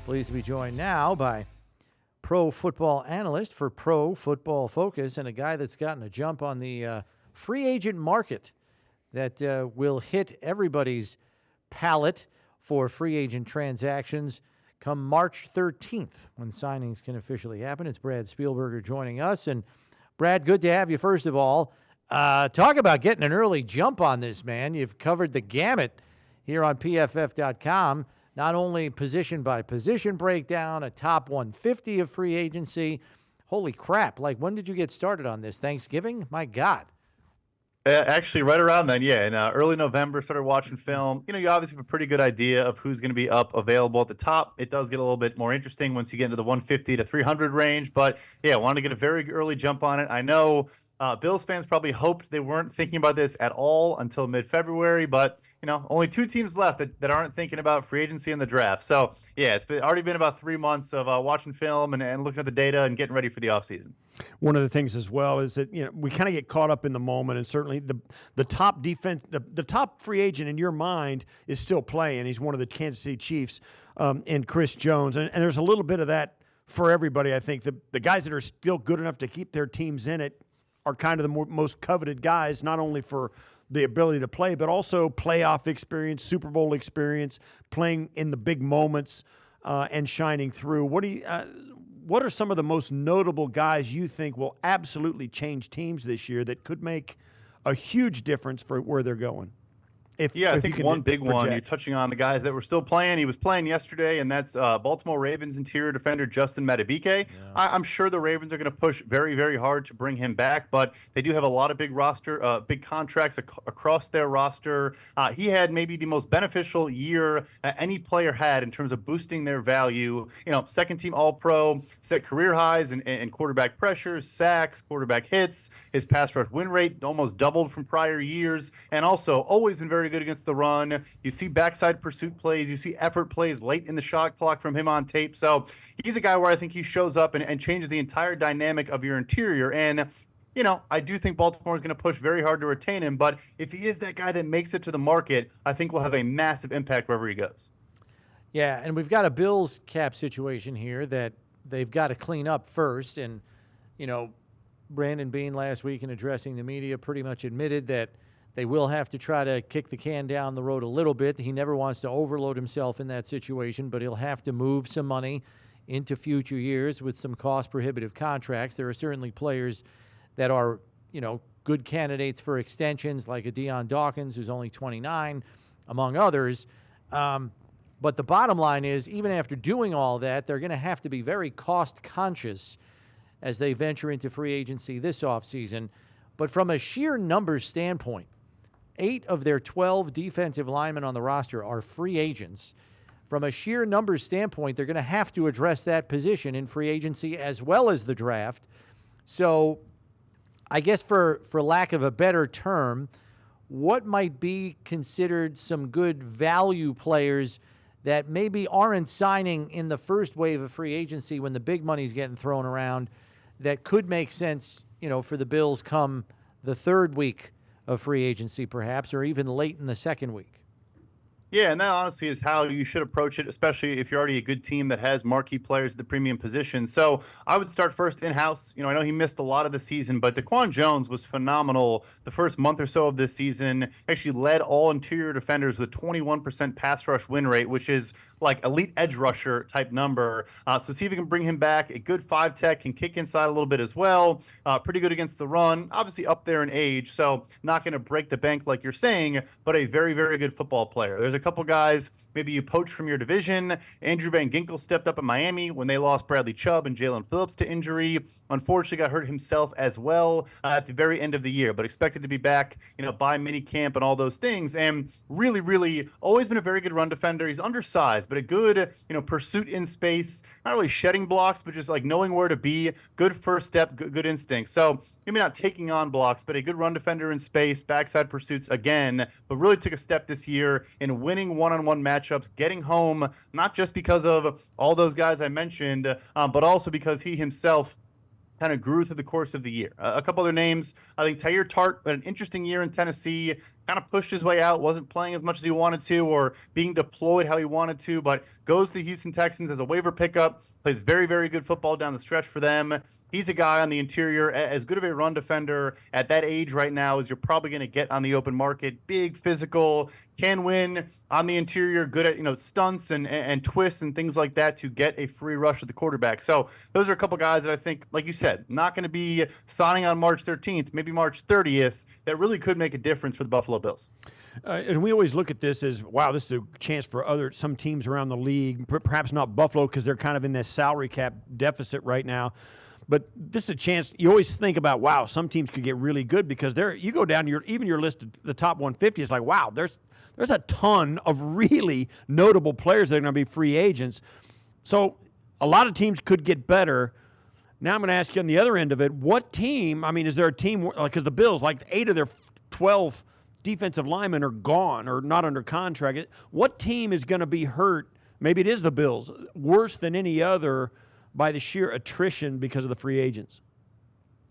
Pleased to be joined now by pro football analyst for Pro Football Focus and a guy that's gotten a jump on the free agent market that will hit everybody's palate for free agent transactions come March 13th when signings can officially happen. It's Brad Spielberger joining us. And Brad, good to have you first of all. Talk about getting an early jump on this, man. You've covered the gamut here on PFF.com. Not only position by position breakdown, a top 150 of free agency. Holy crap. Like, when did you get started on this? Thanksgiving? My God. Actually, right around then, yeah. In early November, started watching film. You obviously have a pretty good idea of who's going to be up available at the top. It does get a little bit more interesting once you get into the 150 to 300 range. But, yeah, I wanted to get a very early jump on it. I know Bills fans probably hoped they weren't thinking about this at all until mid-February. But, only two teams left that aren't thinking about free agency and the draft. So, yeah, it's already been about 3 months of watching film and looking at the data and getting ready for the offseason. One of the things as well is that we kind of get caught up in the moment, and certainly the top defense, the top free agent in your mind is still playing. He's one of the Kansas City Chiefs, and Chris Jones, and there's a little bit of that for everybody. I think the guys that are still good enough to keep their teams in it are kind of the most coveted guys, not only for the ability to play, but also playoff experience, Super Bowl experience, playing in the big moments and shining through. What are some of the most notable guys you think will absolutely change teams this year that could make a huge difference for where they're going? I think one big one, you're touching on the guys that were still playing. He was playing yesterday, and that's Baltimore Ravens interior defender Justin Madubuike. Yeah. I'm sure the Ravens are going to push very, very hard to bring him back, but they do have a lot of big contracts across their roster. He had maybe the most beneficial year any player had in terms of boosting their value. Second team All-Pro, set career highs in quarterback pressures, sacks, quarterback hits. His pass rush win rate almost doubled from prior years, and also always been very good against the run. You see backside pursuit plays. You see effort plays late in the shot clock from him on tape. So he's a guy where I think he shows up and changes the entire dynamic of your interior. And, I do think Baltimore is going to push very hard to retain him. But if he is that guy that makes it to the market, I think we'll have a massive impact wherever he goes. Yeah, and we've got a Bills cap situation here that they've got to clean up first. And, Brandon Beane last week in addressing the media pretty much admitted that they will have to try to kick the can down the road a little bit. He never wants to overload himself in that situation, but he'll have to move some money into future years with some cost-prohibitive contracts. There are certainly players that are, good candidates for extensions, like a Deion Dawkins, who's only 29, among others. But the bottom line is, even after doing all that, they're going to have to be very cost-conscious as they venture into free agency this offseason. But from a sheer numbers standpoint, 8 of their 12 defensive linemen on the roster are free agents. From a sheer numbers standpoint, they're going to have to address that position in free agency as well as the draft. So I guess for lack of a better term, what might be considered some good value players that maybe aren't signing in the first wave of free agency when the big money's getting thrown around that could make sense, for the Bills come the third week of free agency perhaps, or even late in the second week? Yeah, and that honestly is how you should approach it, especially if you're already a good team that has marquee players at the premium position. So I would start first in-house. I know he missed a lot of the season, but Daquan Jones was phenomenal the first month or so of this season. Actually led all interior defenders with a 21% pass rush win rate, which is like elite edge rusher type number. So see if you can bring him back. A good 5-tech, can kick inside a little bit as well. Pretty good against the run. Obviously up there in age, so not going to break the bank like you're saying, but a very, very good football player. There's a couple guys maybe you poached from your division. Andrew Van Ginkel stepped up in Miami when they lost Bradley Chubb and Jalen Phillips to injury. Unfortunately, got hurt himself as well at the very end of the year, but expected to be back, by minicamp and all those things. And really, really always been a very good run defender. He's undersized, but a good, pursuit in space, not really shedding blocks, but just like knowing where to be. Good first step, good instinct. So maybe not taking on blocks, but a good run defender in space, backside pursuits again, but really took a step this year in winning one-on-one matchups, getting home, not just because of all those guys I mentioned, but also because he himself kind of grew through the course of the year. A couple other names, I think Tyir Tart had an interesting year in Tennessee, kind of pushed his way out, wasn't playing as much as he wanted to or being deployed how he wanted to, but goes to the Houston Texans as a waiver pickup, plays very, very good football down the stretch for them. He's a guy on the interior, as good of a run defender at that age right now as you're probably going to get on the open market. Big, physical, can win on the interior, good at stunts and twists and things like that to get a free rush at the quarterback. So those are a couple guys that I think, like you said, not going to be signing on March 13th, maybe March 30th, that really could make a difference for the Buffalo Bills. And we always look at this as, wow, this is a chance for some teams around the league, perhaps not Buffalo because they're kind of in this salary cap deficit right now. But this is a chance. You always think about, wow, some teams could get really good because you go down even your list of the top 150 is like, wow, there's a ton of really notable players that are going to be free agents. So a lot of teams could get better. Now I'm going to ask you on the other end of it, what team, is there a team, because the Bills, like 8 of their 12 defensive linemen are gone or not under contract. What team is going to be hurt? Maybe it is the Bills, worse than any other by the sheer attrition because of the free agents.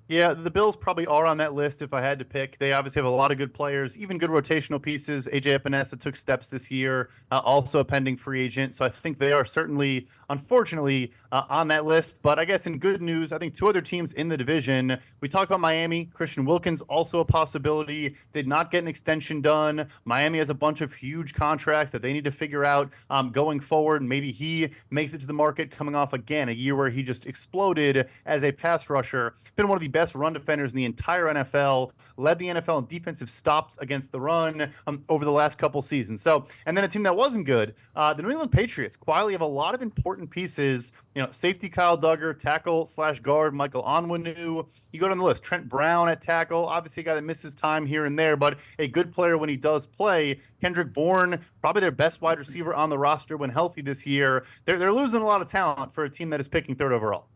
Yeah, the Bills probably are on that list if I had to pick. They obviously have a lot of good players, even good rotational pieces. A.J. Epinesa took steps this year, also a pending free agent. So I think they are certainly, unfortunately, on that list. But I guess in good news, I think 2 other teams in the division. We talked about Miami. Christian Wilkins, also a possibility. Did not get an extension done. Miami has a bunch of huge contracts that they need to figure out going forward. Maybe he makes it to the market coming off, again, a year where he just exploded as a pass rusher. Been one of the best run defenders in the entire NFL, led the NFL in defensive stops against the run over the last couple seasons. So, and then a team that wasn't good, the New England Patriots quietly have a lot of important pieces. Safety Kyle Duggar, tackle/guard Michael Onwenu. You go down the list, Trent Brown at tackle, obviously a guy that misses time here and there, but a good player when he does play. Kendrick Bourne, probably their best wide receiver on the roster when healthy this year. They're losing a lot of talent for a team that is picking 3rd overall.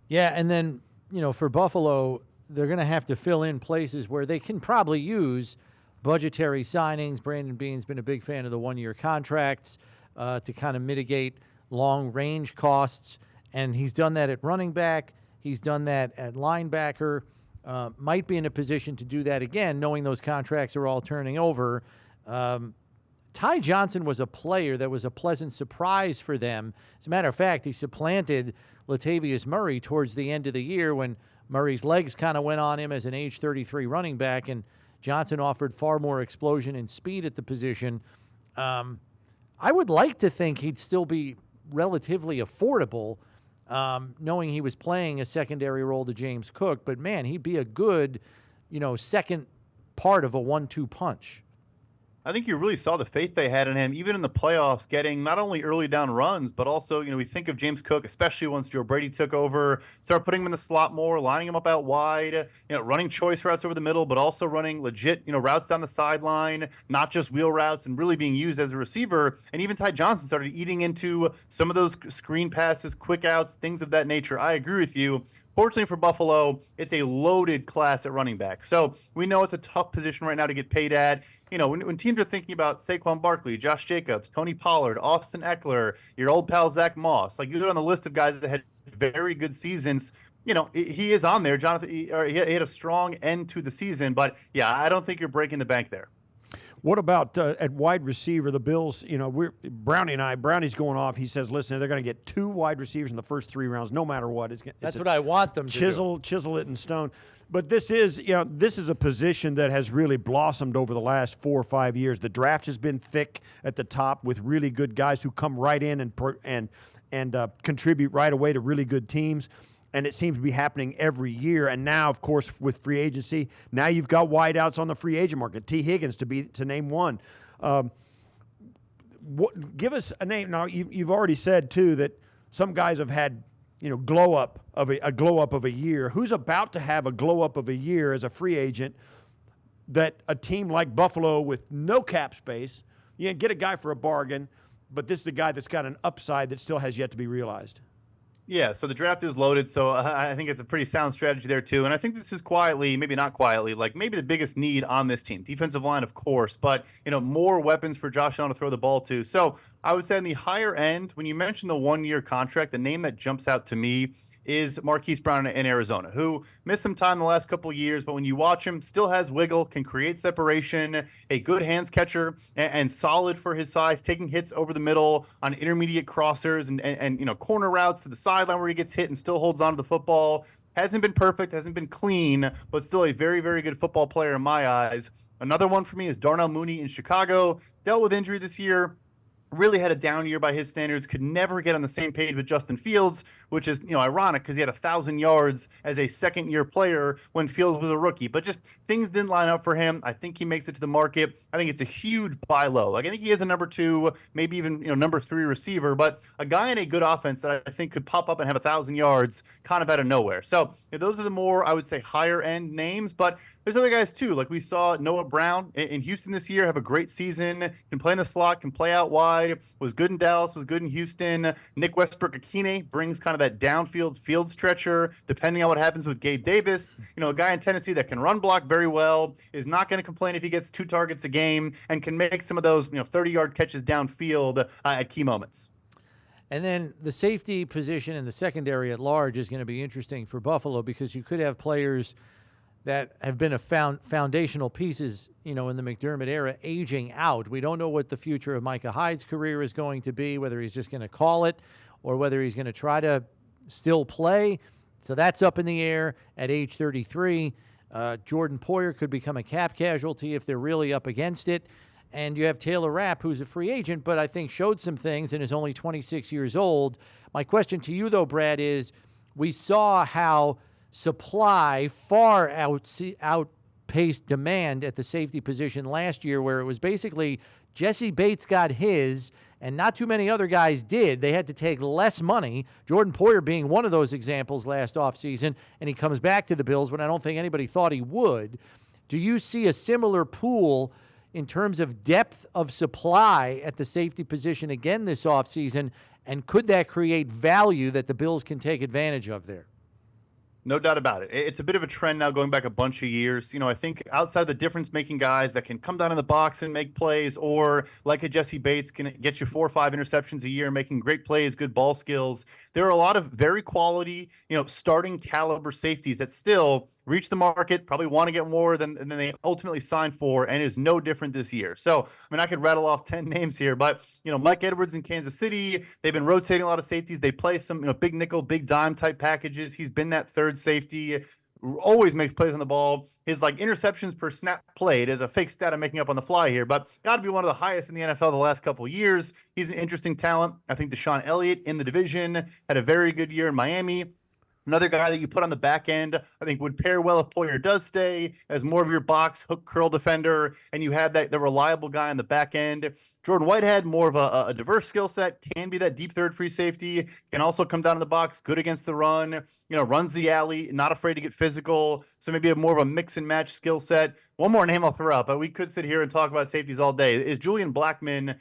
Yeah, and then for Buffalo, they're going to have to fill in places where they can probably use budgetary signings. Brandon Beane's been a big fan of the 1-year contracts to kind of mitigate long-range costs, and he's done that at running back. He's done that at linebacker. Might be in a position to do that again, knowing those contracts are all turning over. Ty Johnson was a player that was a pleasant surprise for them. As a matter of fact, he supplanted Latavius Murray towards the end of the year when Murray's legs kind of went on him as an age 33 running back, and Johnson offered far more explosion and speed at the position. I would like to think he'd still be relatively affordable, knowing he was playing a secondary role to James Cook, but man, he'd be a good, second part of a 1-2 punch. I think you really saw the faith they had in him, even in the playoffs, getting not only early down runs, but also, we think of James Cook, especially once Joe Brady took over, started putting him in the slot more, lining him up out wide, running choice routes over the middle, but also running legit, routes down the sideline, not just wheel routes, and really being used as a receiver. And even Ty Johnson started eating into some of those screen passes, quick outs, things of that nature. I agree with you. Fortunately for Buffalo, it's a loaded class at running back. So we know it's a tough position right now to get paid at. When teams are thinking about Saquon Barkley, Josh Jacobs, Tony Pollard, Austin Eckler, your old pal Zach Moss, like you go on the list of guys that had very good seasons, he is on there. Jonathan, he had a strong end to the season, but yeah, I don't think you're breaking the bank there. What about at wide receiver? The Bills, Brownie's going off. He says, listen, they're going to get 2 wide receivers in the first 3 rounds, no matter what. That's what I want them to do. Chisel it in stone. But this is a position that has really blossomed over the last 4 or 5 years. The draft has been thick at the top with really good guys who come right in and contribute right away to really good teams. And it seems to be happening every year. And now, of course, with free agency, now you've got wideouts on the free agent market. T. Higgins to name one. Give us a name. Now you've already said too that some guys have had glow up of a year. Who's about to have a glow up of a year as a free agent? That a team like Buffalo with no cap space, you can get a guy for a bargain, but this is a guy that's got an upside that still has yet to be realized. Yeah, so the draft is loaded, so I think it's a pretty sound strategy there too. And I think this is quietly, maybe not quietly, like maybe the biggest need on this team. Defensive line, of course, but more weapons for Josh Allen to throw the ball to. So I would say in the higher end, when you mention the 1-year contract, the name that jumps out to me is Marquise Brown in Arizona, who missed some time the last couple of years, but when you watch him, still has wiggle, can create separation, a good hands catcher, and solid for his size, taking hits over the middle on intermediate crossers and corner routes to the sideline where he gets hit and still holds on to the football. Hasn't been perfect, hasn't been clean, but still a very, very good football player in my eyes. Another one for me is Darnell Mooney in Chicago. Dealt with injury this year. Really had a down year by his standards, could never get on the same page with Justin Fields, which is ironic because he had 1,000 yards as a second-year player when Fields was a rookie. But just things didn't line up for him. I think he makes it to the market. I think it's a huge buy low. Like I think he is a number 2, maybe even number 3 receiver, but a guy in a good offense that I think could pop up and have 1,000 yards kind of out of nowhere. So those are the more, I would say, higher-end names, but there's other guys too. Like we saw Noah Brown in Houston this year have a great season, can play in the slot, can play out wide, was good in Dallas, was good in Houston. Nick Westbrook-Akine brings kind of that downfield field stretcher, depending on what happens with Gabe Davis. A guy in Tennessee that can run block very well, is not going to complain if he gets 2 targets a game, and can make some of those 30-yard catches downfield at key moments. And then the safety position in the secondary at large is going to be interesting for Buffalo because you could have players that have been foundational pieces, in the McDermott era, aging out. We don't know what the future of Micah Hyde's career is going to be, whether he's just going to call it or whether he's going to try to still play. So that's up in the air at age 33. Jordan Poyer could become a cap casualty if they're really up against it. And you have Taylor Rapp, who's a free agent, but I think showed some things and is only 26 years old. My question to you, though, Brad, is we saw how supply far outpaced demand at the safety position last year, where it was basically Jesse Bates got his and not too many other guys did. They had to take less money, Jordan Poyer being one of those examples last offseason, and he comes back to the Bills when I don't think anybody thought he would. Do you see a similar pool in terms of depth of supply at the safety position again this offseason, and could that create value that the Bills can take advantage of there? No doubt about it. It's a bit of a trend now going back a bunch of years. I think outside the difference-making guys that can come down in the box and make plays, or like a Jesse Bates can get you 4 or 5 interceptions a year, making great plays, good ball skills. There are a lot of very quality, starting caliber safeties that still reach the market, probably want to get more than they ultimately signed for, and is no different this year. So, I could rattle off 10 names here, but, Mike Edwards in Kansas City, they've been rotating a lot of safeties. They play some, big nickel, big dime type packages. He's been that third safety, always makes plays on the ball. His interceptions per snap played is a fake stat I'm making up on the fly here, but got to be one of the highest in the NFL the last couple of years. He's an interesting talent. I think Deshaun Elliott in the division had a very good year in Miami. Another guy that you put on the back end, I think would pair well if Poyer does stay as more of your box hook curl defender, and you have the reliable guy on the back end. Jordan Whitehead, more of a diverse skill set, can be that deep third free safety, can also come down in the box, good against the run, runs the alley, not afraid to get physical. So maybe more of a mix and match skill set. One more name I'll throw out, but we could sit here and talk about safeties all day, is Julian Blackmon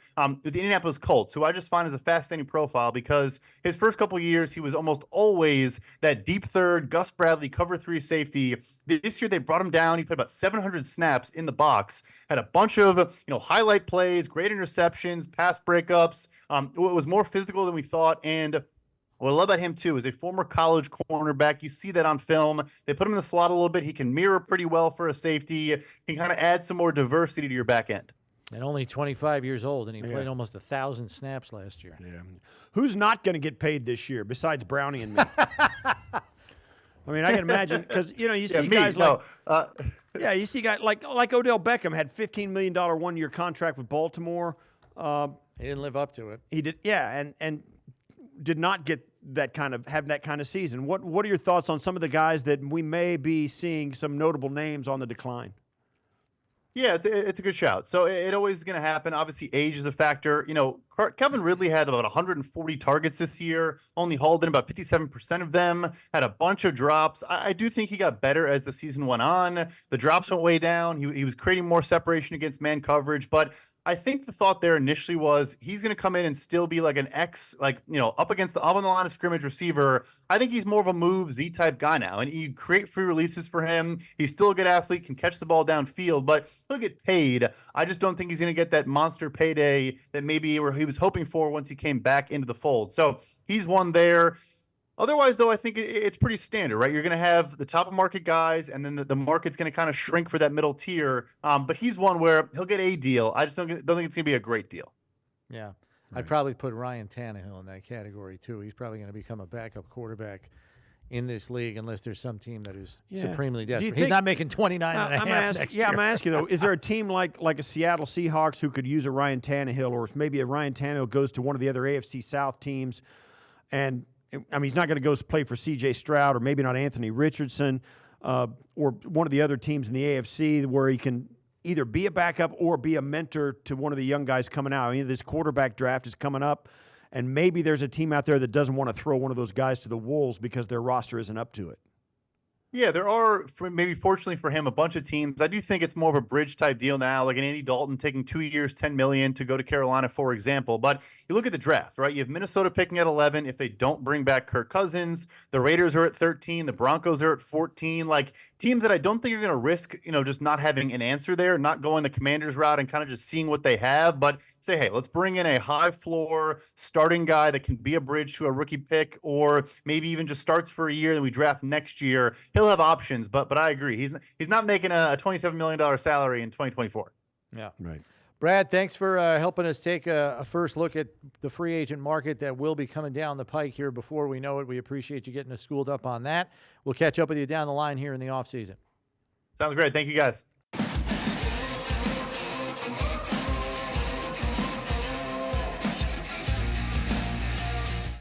with the Indianapolis Colts, who I just find is a fascinating profile because his first couple of years, he was almost always that deep third, Gus Bradley, cover 3 safety. This year, they brought him down. He played about 700 snaps in the box, had a bunch of highlight plays, great interceptions, pass breakups. It was more physical than we thought, and what I love about him, too, is a former college cornerback. You see that on film. They put him in the slot a little bit. He can mirror pretty well for a safety. Can kind of add some more diversity to your back end. And only 25 years old, and he played almost 1,000 snaps last year. Yeah. Who's not going to get paid this year besides Brownie and me? I can imagine because you see guys you see guys like Odell Beckham had $15 million 1-year contract with Baltimore. He didn't live up to it. He did, and did not get have that kind of season. What are your thoughts on some of the guys that we may be seeing some notable names on the decline? Yeah, it's a good shout. So it always is going to happen. Obviously, age is a factor. Kevin Ridley had about 140 targets this year, only hauled in about 57% of them, had a bunch of drops. I do think he got better as the season went on. The drops went way down. He was creating more separation against man coverage, but I think the thought there initially was he's going to come in and still be like an up against up on the line of scrimmage receiver. I think he's more of a move Z type guy now, and you create free releases for him. He's still a good athlete, can catch the ball downfield, but he'll get paid. I just don't think he's going to get that monster payday that maybe he was hoping for once he came back into the fold. So he's one there. Otherwise, though, I think it's pretty standard, right? You're going to have the top of market guys, and then the market's going to kind of shrink for that middle tier. But he's one where he'll get a deal. I just don't think it's going to be a great deal. Yeah. Right. I'd probably put Ryan Tannehill in that category, too. He's probably going to become a backup quarterback in this league unless there's some team that is supremely desperate. He's not making 29 and a half next year. I'm going to ask you, though, is there a team like a Seattle Seahawks who could use a Ryan Tannehill, or if maybe a Ryan Tannehill goes to one of the other AFC South teams, and, I mean, he's not going to go play for C.J. Stroud or maybe not Anthony Richardson or one of the other teams in the AFC where he can either be a backup or be a mentor to one of the young guys coming out. I mean, this quarterback draft is coming up, and maybe there's a team out there that doesn't want to throw one of those guys to the wolves because their roster isn't up to it. Yeah, there are, maybe fortunately for him, a bunch of teams. I do think it's more of a bridge type deal now, like an Andy Dalton taking 2 years, $10 million to go to Carolina, for example. But you look at the draft, right? You have Minnesota picking at 11. If they don't bring back Kirk Cousins, the Raiders are at 13, the Broncos are at 14. Like teams that I don't think are going to risk, just not having an answer there, not going the Commanders route and kind of just seeing what they have, but say, hey, let's bring in a high floor starting guy that can be a bridge to a rookie pick, or maybe even just starts for a year and we draft next year. He'll have options, but I agree. He's not making a $27 million salary in 2024. Yeah. Right. Brad, thanks for helping us take a first look at the free agent market that will be coming down the pike here before we know it. We appreciate you getting us schooled up on that. We'll catch up with you down the line here in the offseason. Sounds great. Thank you, guys.